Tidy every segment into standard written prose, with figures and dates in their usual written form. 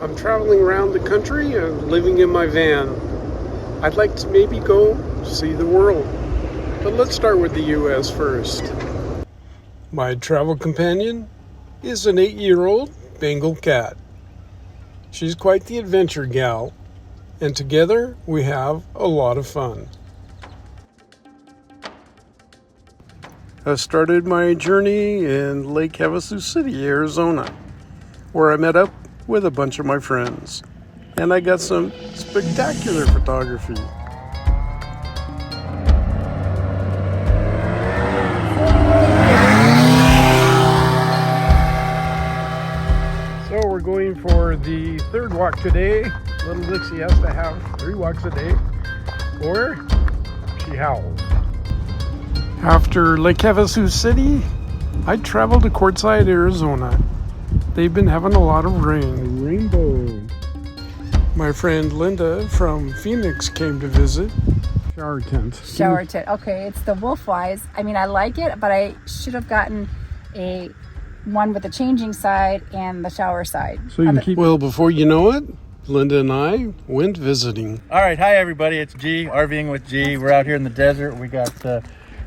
I'm traveling around the country and living in my van. I'd like to maybe go see the world. But let's start with the US first. My travel companion is an 8-year-old Bengal cat. She's quite the adventure gal, and together we have a lot of fun. I started my journey in Lake Havasu City, Arizona, where I met up with a bunch of my friends, and I got some spectacular photography. So we're going for the third walk today. Little Dixie has to have 3 walks a day, or she howls. After Lake Havasu City, I traveled to Quartzsite, Arizona. They've been having a lot of rain. Rainbow. My friend Linda from Phoenix came to visit. Shower tent. Shower tent. Okay, it's the Wolf Wise. I mean, I like it, but I should have gotten one with the changing side and the shower side. So you can keep. Well, before you know it, Linda and I went visiting. All right, hi everybody. It's G, RVing with G. We're out here in the desert. We got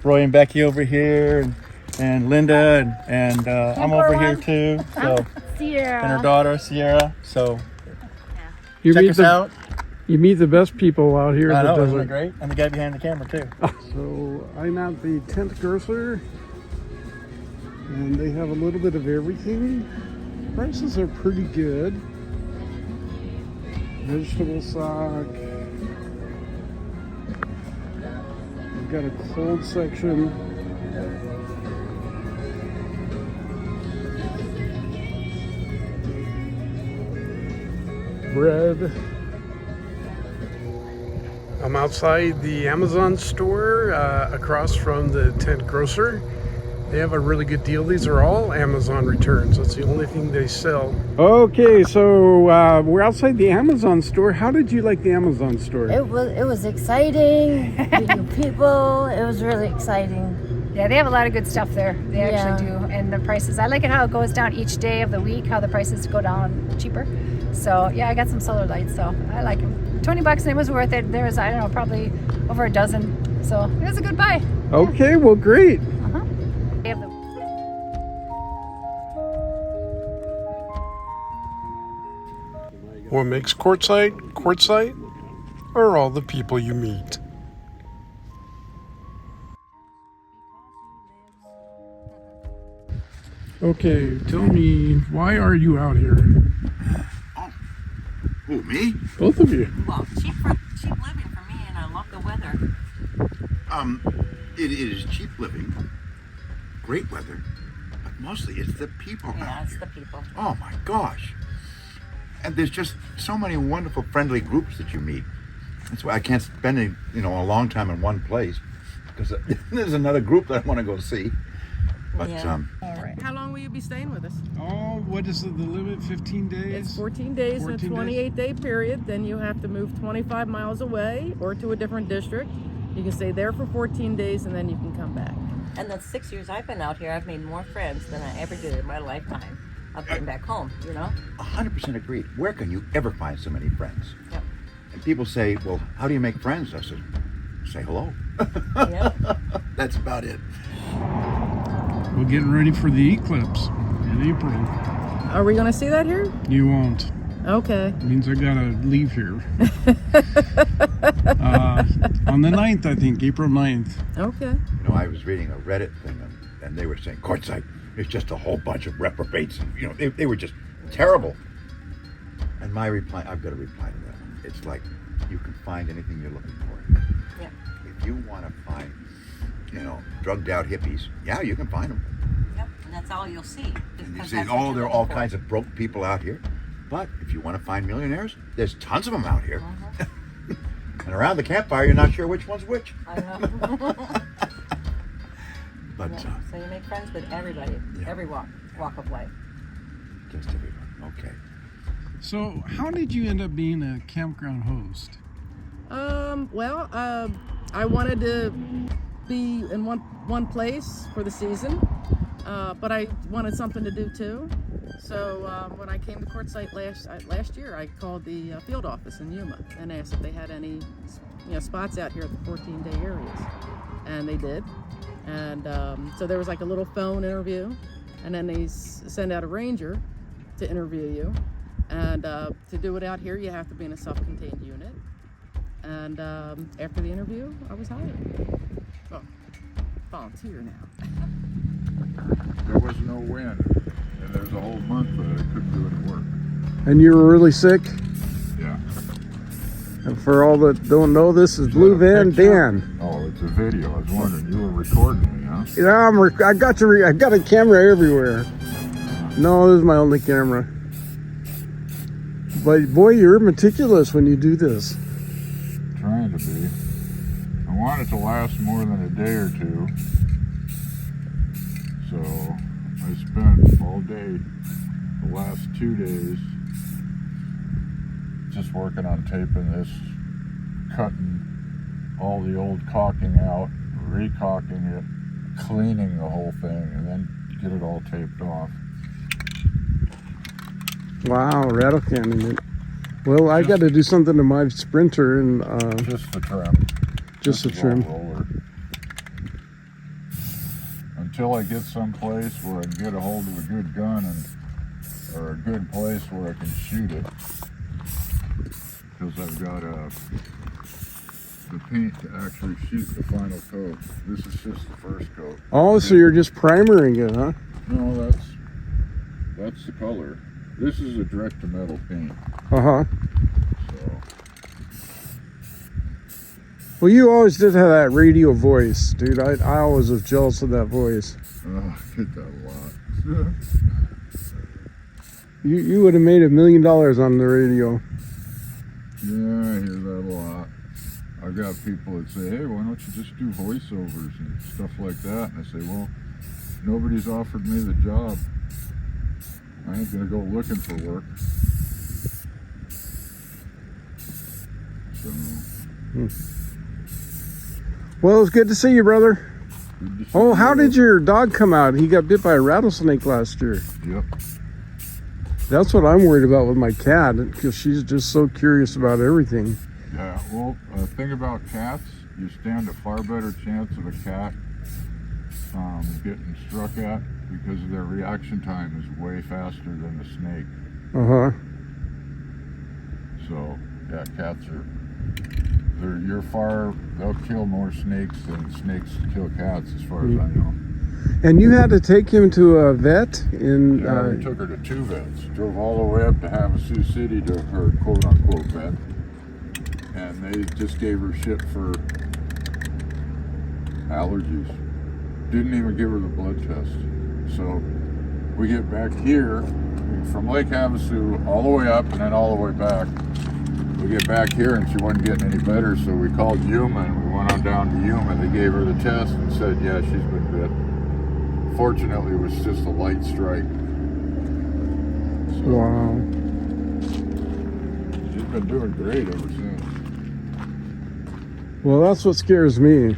Roy and Becky over here, and Linda, and I'm over here too. So Sierra. and her daughter Sierra. So You check meet us out. You meet the best people out here I in the know, isn't desert. it great? And the guy behind the camera too. So I'm at the tent grocer, and they have a little bit of everything. Prices are pretty good. Vegetable stock. We've got a cold section. Bread. I'm outside the Amazon store across from the tent grocer. They have a really good deal. These are all Amazon returns. That's the only thing they sell. Okay, so we're outside the Amazon store. How did you like the Amazon store? It was exciting. Meeting people. It was really exciting. Yeah, they have a lot of good stuff there. They actually do. And the prices, I like it how it goes down each day of the week, how the prices go down cheaper. So yeah, I got some solar lights, so I like them. $20 and it was worth it. There was, I don't know, probably over a dozen. So it was a good buy. Okay, well, great. They have the What makes Quartzsite Quartzsite are all the people you meet. Okay, tell me, why are you out here? Who, me? Both of you. Well, cheap living for me, and I love the weather. It is cheap living, great weather, but mostly it's the people Yeah, out it's here. the people. Oh my gosh. And there's just so many wonderful, friendly groups that you meet. That's why I can't spend a long time in one place, because there's another group that I want to go see. But Yeah. all right. How long will you be staying with us? Oh, what is the limit? 15 days? It's 14 days in a 14 days? 28-day period. Then you have to move 25 miles away or to a different district. You can stay there for 14 days and then you can come back. And the 6 years I've been out here, I've made more friends than I ever did in my lifetime of getting back home, 100% agreed. Where can you ever find so many friends? Yep. And people say, well, how do you make friends? I said, say hello. Yep. That's about it. We're getting ready for the eclipse in April. Are we going to see that here? You won't. Okay. It means I gotta leave here. On the 9th, I think, April 9th. Okay. I was reading a Reddit thing, and they were saying Quartzsite is just a whole bunch of reprobates, and they were just terrible. And my reply, I've got a reply to that one. It's like, you can find anything you're looking for. Yep. If you want to find, drugged out hippies, yeah, you can find them. Yep. And that's all you'll see. And you see, there are all kinds of broke people out here. But if you want to find millionaires, there's tons of them out here. And around the campfire, you're not sure which one's which. I know. But So you make friends with everybody, every walk of life. just everyone. Okay. So, how did you end up being a campground host? I wanted to be in one place for the season, but I wanted something to do too. So when I came to Quartzsite last year, I called the field office in Yuma and asked if they had any spots out here at the 14-day areas, and they did. And so there was like a little phone interview, and then they send out a ranger to interview you. And to do it out here, you have to be in a self-contained unit. And after the interview, I was hired. Well, volunteer now. There was no wind, and there's a whole month that I couldn't do any work. And you were really sick? Yeah. And for all that don't know, this is Blue Van Dan. Oh, it's a video. I was wondering, you were recording me, huh? Yeah, I got a camera everywhere. No, this is my only camera. But boy, you're meticulous when you do this. Trying to be. I want it to last more than a day or two. So I spent all day, the last 2 days, just working on taping this, cutting all the old caulking out, re-caulking it, cleaning the whole thing, and then get it all taped off. Wow, rattle canning it. Well, I got to do something to my Sprinter and Just the trim. just the This is trim. all roller. Until I get someplace where I can get a hold of a good gun or a good place where I can shoot it. Because I've got the paint to actually shoot the final coat. This is just the first coat. Oh, so you're just primering it, huh? No, that's the color. This is a direct to metal paint. Uh-huh. So Well, you always did have that radio voice, dude. I always was jealous of that voice. I get that a lot. You would have made $1 million on the radio. Yeah, I hear that a lot. I've got people that say, hey, why don't you just do voiceovers and stuff like that? And I say, well, nobody's offered me the job. I ain't gonna go looking for work. So, Well, it's good to see you, brother. good to see Oh, how you. did your dog come out? He got bit by a rattlesnake last year. Yep. That's what I'm worried about with my cat, because she's just so curious about everything. Yeah, well, the thing about cats, you stand a far better chance of a cat getting struck at because their reaction time is way faster than the snake. Uh-huh. So, yeah, cats they'll kill more snakes than snakes kill cats, as far as I know. And you had to take him to a vet in... Yeah, we took her to 2 vets. Drove all the way up to Havasu City to her quote-unquote vet. And they just gave her shit for allergies. Didn't even give her the blood test. So we get back here, from Lake Havasu all the way up and then all the way back. We get back here and she wasn't getting any better, so we called Yuma and we went on down to Yuma. They gave her the test and said, yeah, she's been bit. Fortunately, it was just a light strike. So Wow. she's been doing great ever since. Well, that's what scares me.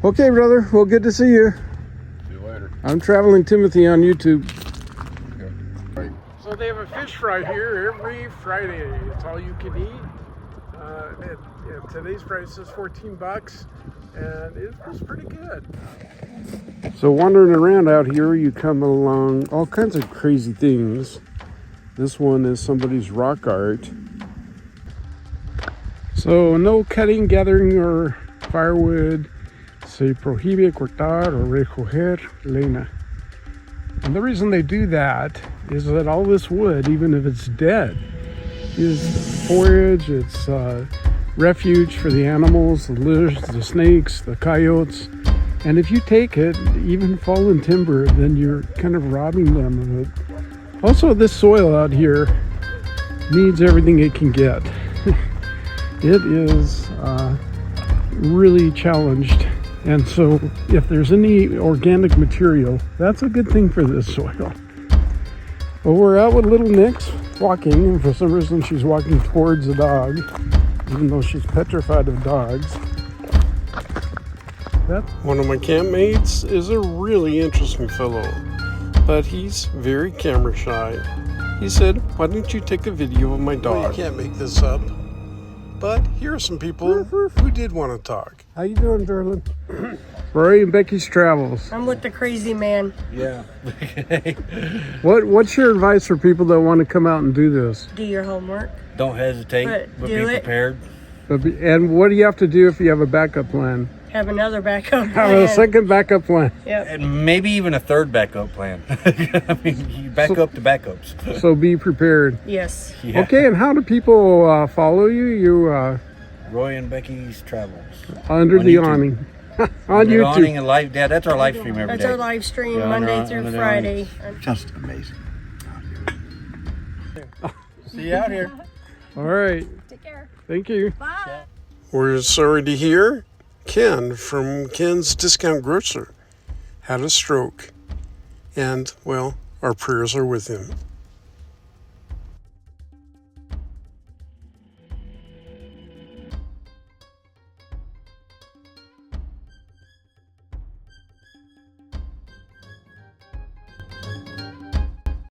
Okay, brother. Well, good to see you. See you later. I'm Traveling Timothy on YouTube. Okay. Right. So they have a fish fry here every Friday. It's all you can eat. Today's price is $14, and it was pretty good. So wandering around out here, you come along all kinds of crazy things. This one is somebody's rock art. So no cutting, gathering, or firewood. Se prohíbe cortar o recoger leña. And the reason they do that is that all this wood, even if it's dead, is forage, it's refuge for the animals, the lizards, the snakes, the coyotes. And if you take it, even fallen timber, then you're kind of robbing them of it. Also, this soil out here needs everything it can get. It is really challenged. And so if there's any organic material, that's a good thing for this soil. Well, we're out with little Nix walking, and for some reason she's walking towards the dog, even though she's petrified of dogs. One of my campmates is a really interesting fellow. but he's very camera shy. He said, why don't you take a video of my dog? Well, you can't make this up. But here are some people who did want to talk. How you doing, darling? Roy and Becky's Travels. I'm with the crazy man. Yeah. What's your advice for people that want to come out and do this? Do your homework. Don't hesitate, but be prepared. And what do you have to do if you have a backup plan? Have another backup plan. Have a second backup plan. Yep. And maybe even a third backup plan. I mean, you back up to backups. So be prepared. Yes. Yeah. Okay, and how do people follow you? You Roy and Becky's Travels. under On the YouTube. awning. On The YouTube. awning and live, yeah, that's our live stream every day. That's our live stream Yeah, Monday under through the Friday. Just amazing. See you out here. All right. Take care. Thank you. Bye. We're sorry to hear Ken from Ken's Discount Grocer had a stroke. And, well, our prayers are with him.